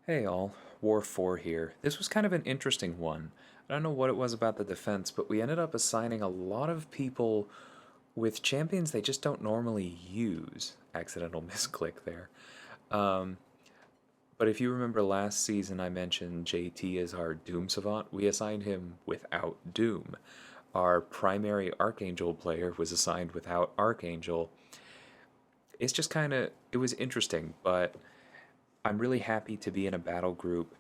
Hey all, War 4 here. This was kind of an interesting one. I don't know what it was about the defense, but we ended up assigning a lot of people with champions they just don't normally use. Accidental misclick there. Um, but if you remember last season, I mentioned JT as our Doom Savant. We assigned him without Doom. Our primary Archangel player was assigned without Archangel. It's just kind of, it was interesting, but I'm really happy to be in a battle group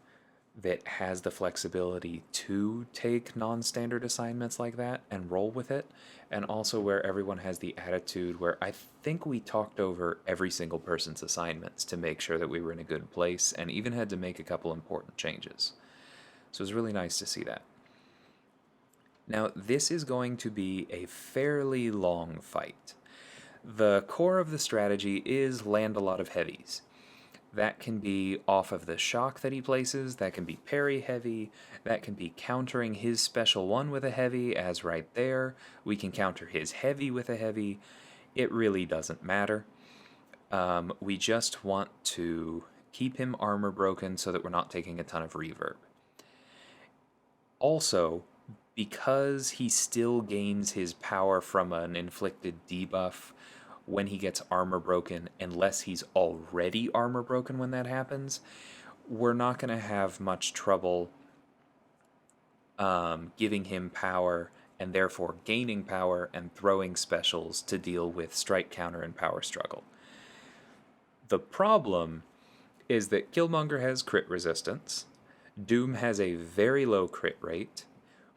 that has the flexibility to take non-standard assignments like that and roll with it, and also where everyone has the attitude where I think we talked over every single person's assignments to make sure that we were in a good place and even had to make a couple important changes. So it was really nice to see that. Now, this is going to be a fairly long fight. The core of the strategy is land a lot of heavies. That can be off of the shock that he places, that can be parry heavy, that can be countering his special one with a heavy, as right there. We can counter his heavy with a heavy. It really doesn't matter. We just want to keep him armor broken so that we're not taking a ton of reverb. Also, because he still gains his power from an inflicted debuff when he gets armor broken, unless he's already armor broken when that happens, we're not going to have much trouble giving him power and therefore gaining power and throwing specials to deal with strike counter and power struggle. The problem is that Killmonger has crit resistance, Doom has a very low crit rate.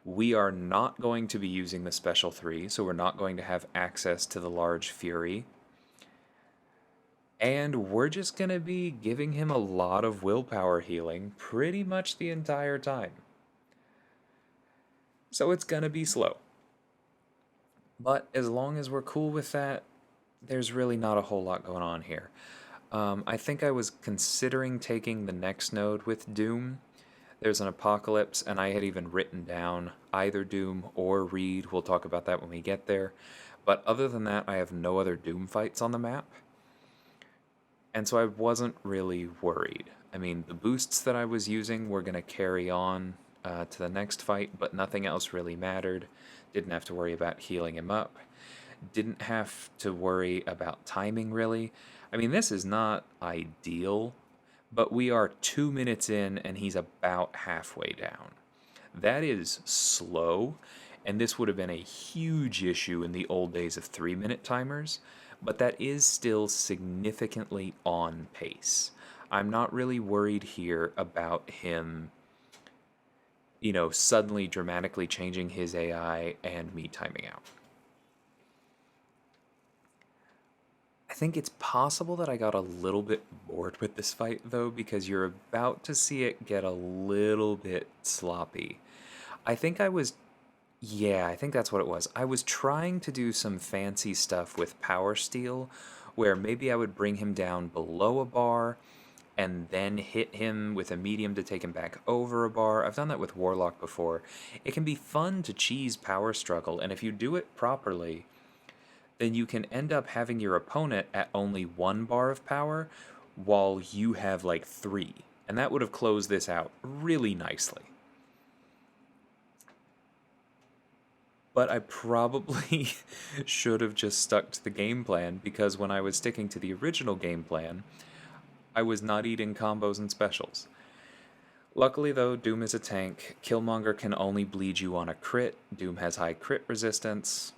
We are not going to be using the special 3, so we're not going to have access to the large fury. And we're just going to be giving him a lot of willpower healing pretty much the entire time. So it's going to be slow. But as long as we're cool with that, there's really not a whole lot going on here. I think I was considering taking the next node with Doom. There's an apocalypse, and I had even written down either Doom or Reed. We'll talk about that when we get there. But other than that, I have no other Doom fights on the map. And so I wasn't really worried. I mean, the boosts that I was using were going to carry on to the next fight, but nothing else really mattered. Didn't have to worry about healing him up. Didn't have to worry about timing, really. I mean, this is not ideal, but we are 2 minutes in and he's about halfway down. That is slow, and this would have been a huge issue in the old days of 3 minute timers, but that is still significantly on pace. I'm not really worried here about him, suddenly dramatically changing his AI and me timing out. I think it's possible that I got a little bit bored with this fight, though, because you're about to see it get a little bit sloppy. I think I was Yeah, I think that's what it was. I was trying to do some fancy stuff with Power Steel, where maybe I would bring him down below a bar and then hit him with a medium to take him back over a bar. I've done that with Warlock before. It can be fun to cheese Power Struggle, and if you do it properly, then you can end up having your opponent at only 1 bar of power while you have like 3. And that would have closed this out really nicely. But I probably should have just stuck to the game plan, because when I was sticking to the original game plan, I was not eating combos and specials. Luckily, though, Doom is a tank. Killmonger can only bleed you on a crit. Doom has high crit resistance.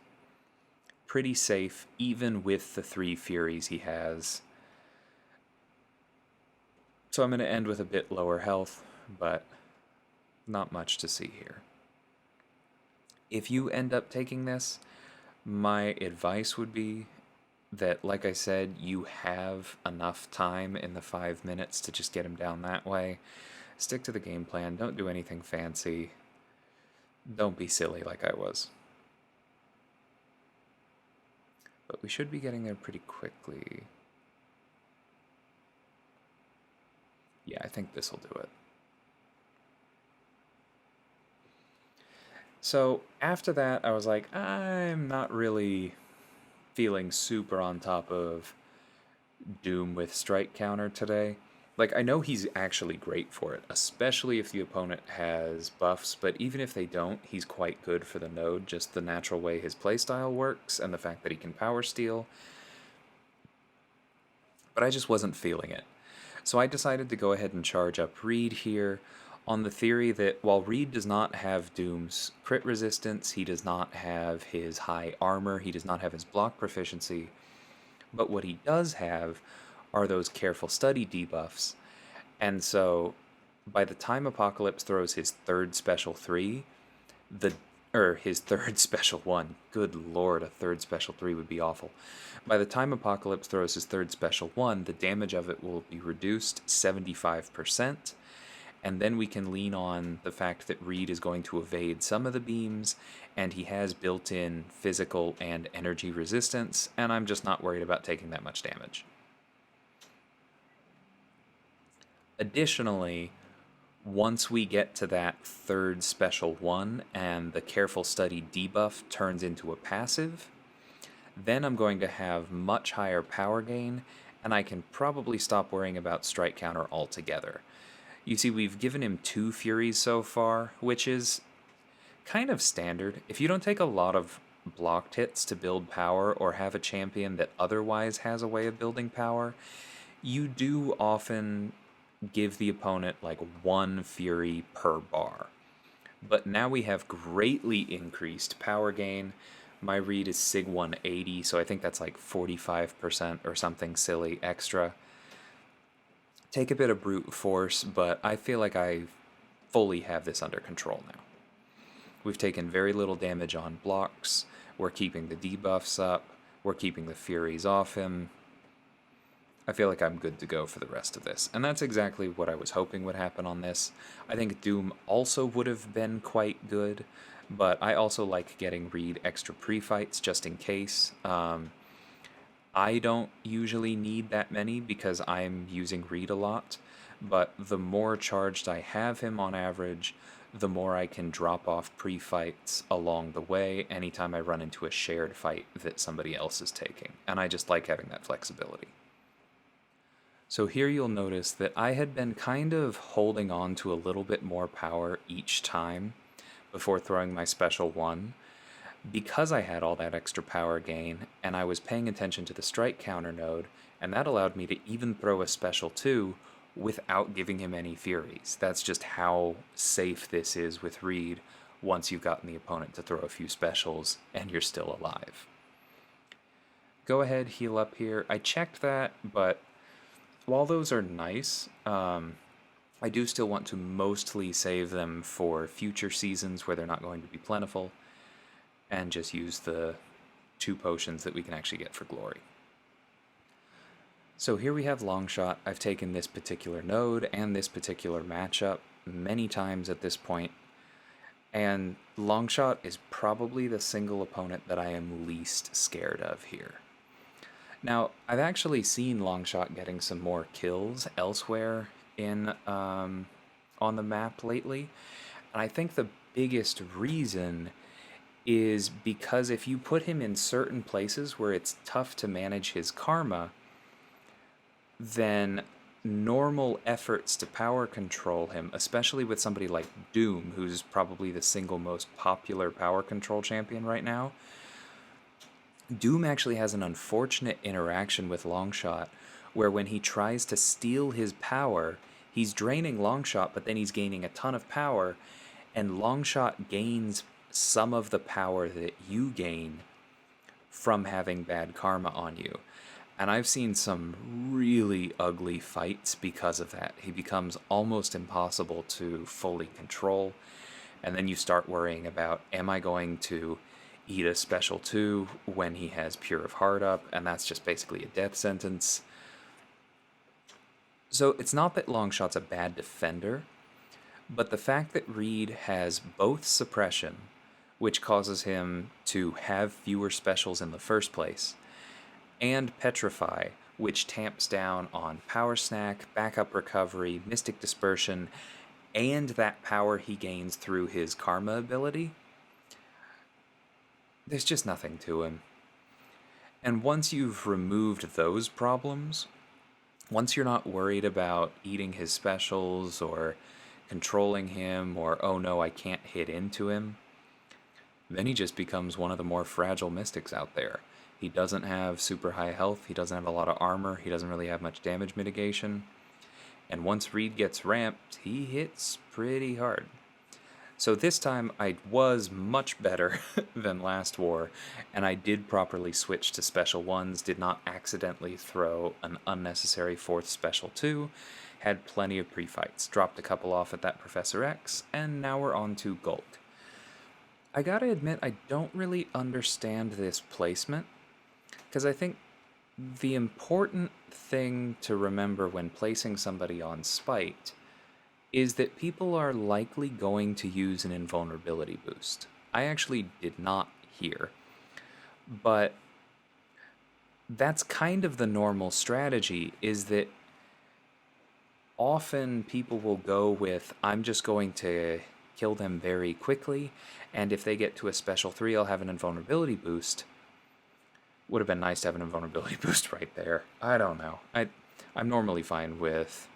Pretty safe, even with the 3 Furies he has. So I'm going to end with a bit lower health, but not much to see here. If you end up taking this, my advice would be that, like I said, you have enough time in the 5 minutes to just get him down that way. Stick to the game plan. Don't do anything fancy. Don't be silly like I was. But we should be getting there pretty quickly. Yeah, I think this will do it. So after that, I was like, I'm not really feeling super on top of Doom with strike counter today. Like, I know he's actually great for it, especially if the opponent has buffs, but even if they don't, he's quite good for the node, just the natural way his playstyle works and the fact that he can power steal. But I just wasn't feeling it. So I decided to go ahead and charge up Reed here on the theory that while Reed does not have Doom's crit resistance, he does not have his high armor, he does not have his block proficiency, but what he does have are those careful study debuffs. And so by the time Apocalypse throws his third special 3, the his third special 1, good lord, a third special 3 would be awful. By the time Apocalypse throws his third special 1, the damage of it will be reduced 75%, and then we can lean on the fact that Reed is going to evade some of the beams, and he has built-in physical and energy resistance, and I'm just not worried about taking that much damage. Additionally, once we get to that third special 1 and the careful study debuff turns into a passive, then I'm going to have much higher power gain, and I can probably stop worrying about strike counter altogether. You see, we've given him 2 Furies so far, which is kind of standard. If you don't take a lot of blocked hits to build power or have a champion that otherwise has a way of building power, you do often give the opponent like 1 Fury per bar. But now we have greatly increased power gain. My read is SIG 180, so I think that's like 45% or something silly extra. Take a bit of brute force, but I feel like I fully have this under control now. We've taken very little damage on blocks, we're keeping the debuffs up, we're keeping the Furies off him. I feel like I'm good to go for the rest of this. And that's exactly what I was hoping would happen on this. I think Doom also would have been quite good, but I also like getting Reed extra pre-fights just in case. I don't usually need that many because I'm using Reed a lot, but the more charged I have him on average, the more I can drop off pre-fights along the way anytime I run into a shared fight that somebody else is taking. And I just like having that flexibility. So here you'll notice that I had been kind of holding on to a little bit more power each time before throwing my special 1, because I had all that extra power gain, and I was paying attention to the strike counter node, and that allowed me to even throw a special 2 without giving him any Furies. That's just how safe this is with Reed once you've gotten the opponent to throw a few specials and you're still alive. Go ahead, heal up here. I checked that, but while those are nice, I do still want to mostly save them for future seasons where they're not going to be plentiful, and just use the 2 potions that we can actually get for glory. So here we have Longshot. I've taken this particular node and this particular matchup many times at this point, and Longshot is probably the single opponent that I am least scared of here. Now, I've actually seen Longshot getting some more kills elsewhere in on the map lately, and I think the biggest reason is because if you put him in certain places where it's tough to manage his karma, then normal efforts to power control him, especially with somebody like Doom, who's probably the single most popular power control champion right now, Doom actually has an unfortunate interaction with Longshot, where when he tries to steal his power, he's draining Longshot, but then he's gaining a ton of power, and Longshot gains some of the power that you gain from having bad karma on you. And I've seen some really ugly fights because of that. He becomes almost impossible to fully control, and then you start worrying about, am I going to eat a special 2 when he has Pure of Heart up, and that's just basically a death sentence. So it's not that Longshot's a bad defender, but the fact that Reed has both suppression, which causes him to have fewer specials in the first place, and Petrify, which tamps down on Powersnack, backup recovery, Mystic Dispersion, and that power he gains through his Karma ability, there's just nothing to him. And once you've removed those problems, Once you're not worried about eating his specials or controlling him or, oh no, I can't hit into him, then he just becomes one of the more fragile mystics out there. He doesn't have super high health, he doesn't have a lot of armor, he doesn't really have much damage mitigation, and once Reed gets ramped, he hits pretty hard. So this time I was much better than last war, and I did properly switch to special ones, did not accidentally throw an unnecessary fourth special 2, had plenty of pre-fights, dropped a couple off at that Professor X, and now we're on to Gulk. I gotta admit, I don't really understand this placement, because I think the important thing to remember when placing somebody on Spite is that people are likely going to use an invulnerability boost. I actually did not here, but that's kind of the normal strategy, is that often people will go with, I'm just going to kill them very quickly, and if they get to a special 3, I'll have an invulnerability boost. Would have been nice to have an invulnerability boost right there. I don't know. I'm normally fine with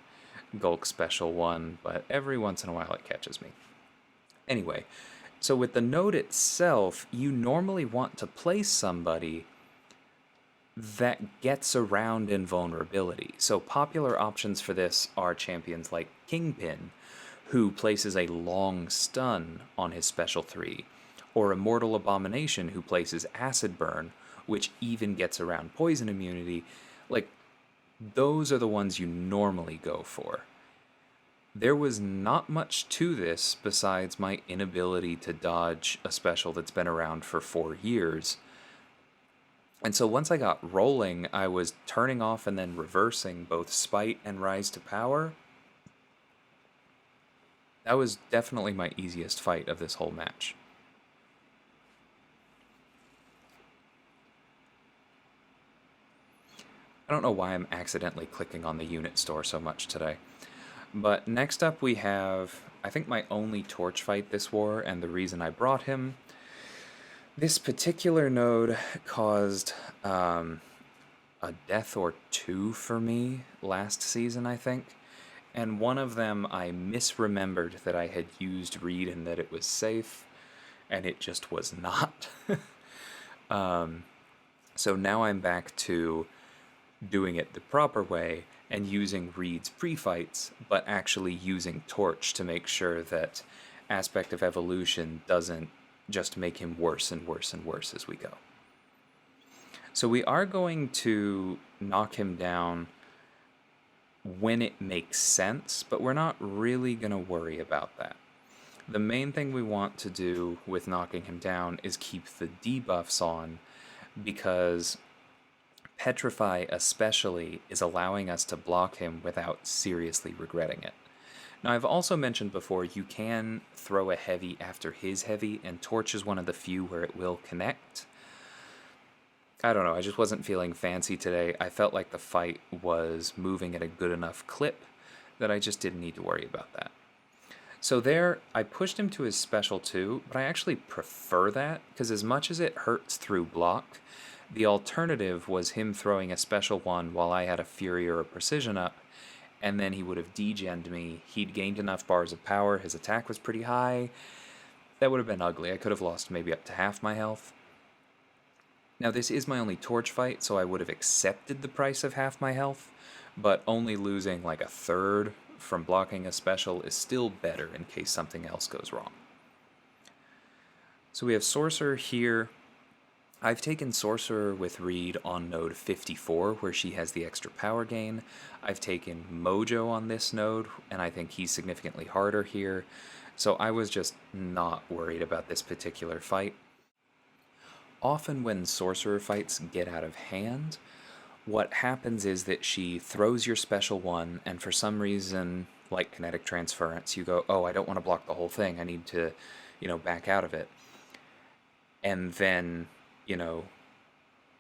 Gulk special 1, but every once in a while it catches me. Anyway, so with the node itself, you normally want to place somebody that gets around invulnerability. So popular options for this are champions like Kingpin, who places a long stun on his special 3, or Immortal Abomination, who places Acid Burn, which even gets around poison immunity. Like, those are the ones you normally go for. There was not much to this besides my inability to dodge a special that's been around for 4 years. And so once I got rolling, I was turning off and then reversing both Spite and Rise to Power. That was definitely my easiest fight of this whole match. I don't know why I'm accidentally clicking on the unit store so much today. But next up we have, I think, my only torch fight this war, and the reason I brought him. This particular node caused a death or 2 for me last season, I think. And one of them I misremembered that I had used Reed and that it was safe, and it just was not. So now I'm back to doing it the proper way and using Reed's pre-fights, but actually using Torch to make sure that Aspect of Evolution doesn't just make him worse and worse and worse as we go. So we are going to knock him down when it makes sense, but we're not really going to worry about that. The main thing we want to do with knocking him down is keep the debuffs on, because Petrify especially is allowing us to block him without seriously regretting it. Now, I've also mentioned before, you can throw a heavy after his heavy, and Torch is one of the few where it will connect. I don't know, I just wasn't feeling fancy today. I felt like the fight was moving at a good enough clip that I just didn't need to worry about that. So there, I pushed him to his special 2, but I actually prefer that, because as much as it hurts through block, the alternative was him throwing a special 1 while I had a Fury or a Precision up, and then he would have degened me. He'd gained enough bars of power, his attack was pretty high. That would have been ugly. I could have lost maybe up to half my health. Now, this is my only torch fight, so I would have accepted the price of half my health, but only losing like a third from blocking a special is still better in case something else goes wrong. So we have Sorcerer here. I've taken Sorcerer with Reed on node 54, where she has the extra power gain. I've taken Mojo on this node, and I think he's significantly harder here. So I was just not worried about this particular fight. Often when Sorcerer fights get out of hand, what happens is that she throws your special 1, and for some reason, like Kinetic Transference, you go, oh, I don't want to block the whole thing, I need to, back out of it. And then,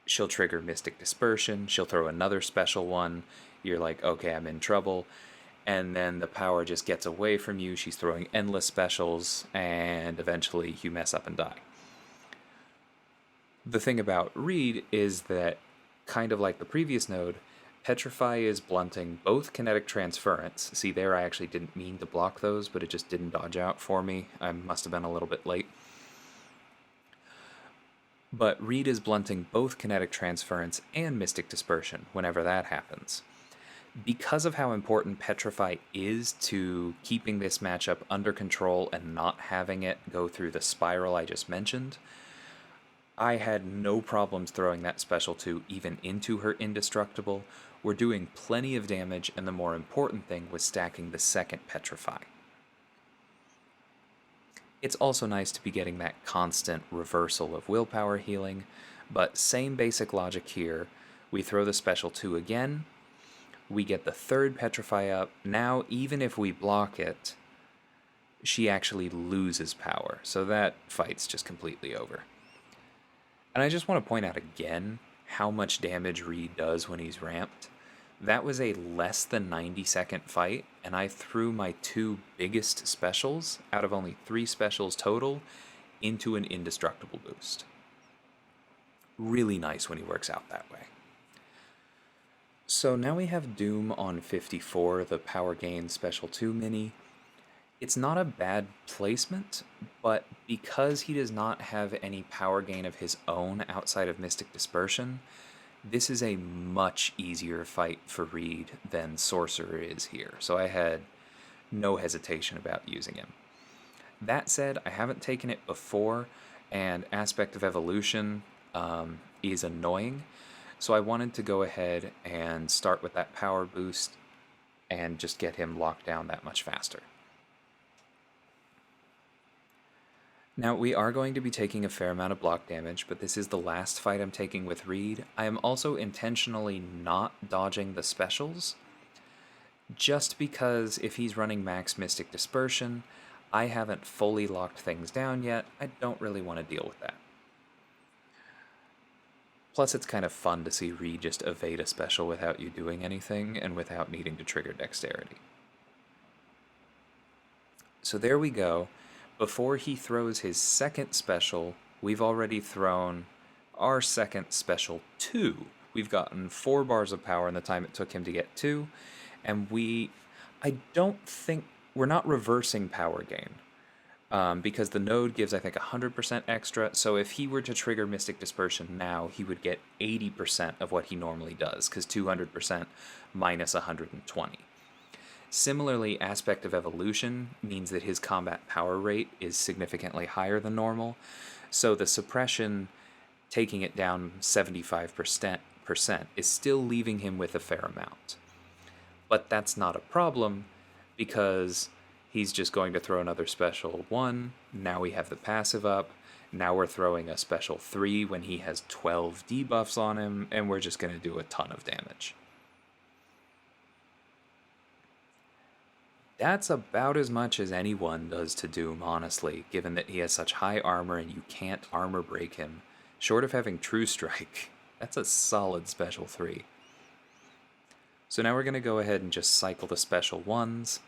she'll trigger Mystic Dispersion, she'll throw another special 1, you're like, okay, I'm in trouble, and then the power just gets away from you, she's throwing endless specials, and eventually you mess up and die. The thing about Reed is that, kind of like the previous node, Petrify is blunting both Kinetic Transference. See, there I actually didn't mean to block those, but it just didn't dodge out for me. I must have been a little bit late. But Reed is blunting both Kinetic Transference and Mystic Dispersion whenever that happens. Because of how important Petrify is to keeping this matchup under control and not having it go through the spiral I just mentioned, I had no problems throwing that special 2 even into her Indestructible. We're doing plenty of damage, and the more important thing was stacking the second Petrify. It's also nice to be getting that constant reversal of willpower healing, but same basic logic here. We throw the special 2 again, we get the third Petrify up. Now, even if we block it, she actually loses power, so that fight's just completely over. And I just want to point out again how much damage Reed does when he's ramped. That was a less than 90-second fight, and I threw my 2 biggest specials, out of only 3 specials total, into an Indestructible boost. Really nice when he works out that way. So now we have Doom on 54, the Power Gain Special 2 mini. It's not a bad placement, but because he does not have any power gain of his own outside of Mystic Dispersion, this is a much easier fight for Reed than Sorcerer is here, so I had no hesitation about using him. That said, I haven't taken it before, and Aspect of Evolution is annoying, so I wanted to go ahead and start with that power boost and just get him locked down that much faster. Now, we are going to be taking a fair amount of block damage, but this is the last fight I'm taking with Reed. I am also intentionally not dodging the specials, just because if he's running max Mystic Dispersion, I haven't fully locked things down yet. I don't really want to deal with that. Plus, it's kind of fun to see Reed just evade a special without you doing anything and without needing to trigger dexterity. So there we go. Before he throws his second special, we've already thrown our second special 2. We've gotten 4 bars of power in the time it took him to get 2, and I don't think, we're not reversing power gain, because the node gives, I think, 100% extra, so if he were to trigger Mystic Dispersion now, he would get 80% of what he normally does, because 200% minus 120. Similarly, Aspect of Evolution means that his combat power rate is significantly higher than normal, so the suppression, taking it down 75%, is still leaving him with a fair amount. But that's not a problem, because he's just going to throw another special 1, now we have the passive up, now we're throwing a special 3 when he has 12 debuffs on him, and we're just going to do a ton of damage. That's about as much as anyone does to Doom, honestly, given that he has such high armor and you can't armor break him. Short of having True Strike, that's a solid special 3. So now we're going to go ahead and just cycle the special 1s,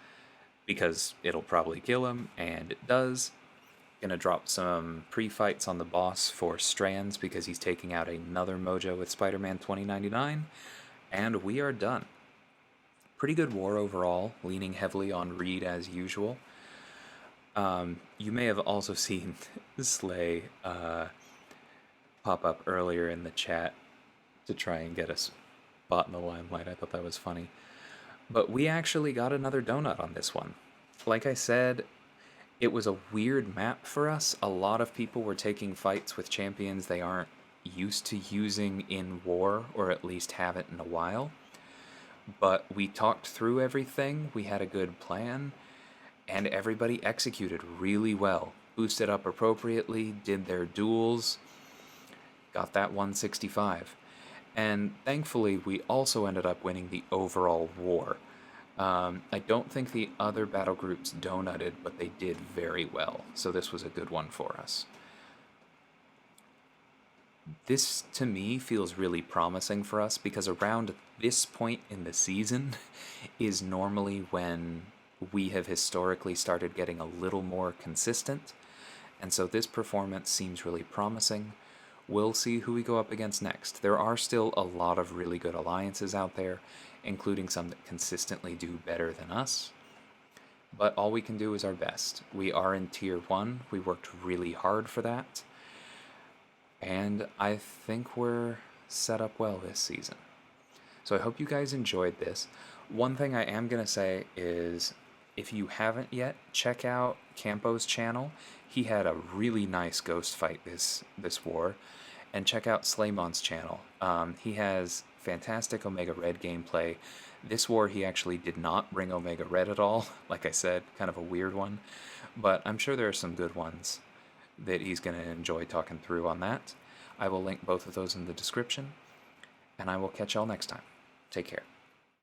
because it'll probably kill him, and it does. Gonna drop some pre-fights on the boss for Strands, because he's taking out another Mojo with Spider-Man 2099, and we are done. Pretty good war overall, leaning heavily on Reed as usual. You may have also seen Slay pop up earlier in the chat to try and get a spot in the limelight. I thought that was funny. But we actually got another donut on this one. Like I said, it was a weird map for us. A lot of people were taking fights with champions they aren't used to using in war, or at least haven't in a while. But we talked through everything, we had a good plan, and everybody executed really well. Boosted up appropriately, did their duels, got that 165. And thankfully, we also ended up winning the overall war. I don't think the other battle groups donutted, but they did very well, so this was a good one for us. This, to me, feels really promising for us, because around this point in the season is normally when we have historically started getting a little more consistent, and so this performance seems really promising. We'll see who we go up against next. There are still a lot of really good alliances out there, including some that consistently do better than us. But all we can do is our best. We are in Tier 1. We worked really hard for that. And I think we're set up well this season. So I hope you guys enjoyed this. One thing I am going to say is, if you haven't yet, check out Campo's channel. He had a really nice ghost fight this war. And check out Sleimon's channel. He has fantastic Omega Red gameplay. This war he actually did not bring Omega Red at all. Like I said, kind of a weird one. But I'm sure there are some good ones that he's going to enjoy talking through on that. I will link both of those in the description. And I will catch y'all next time. Take care.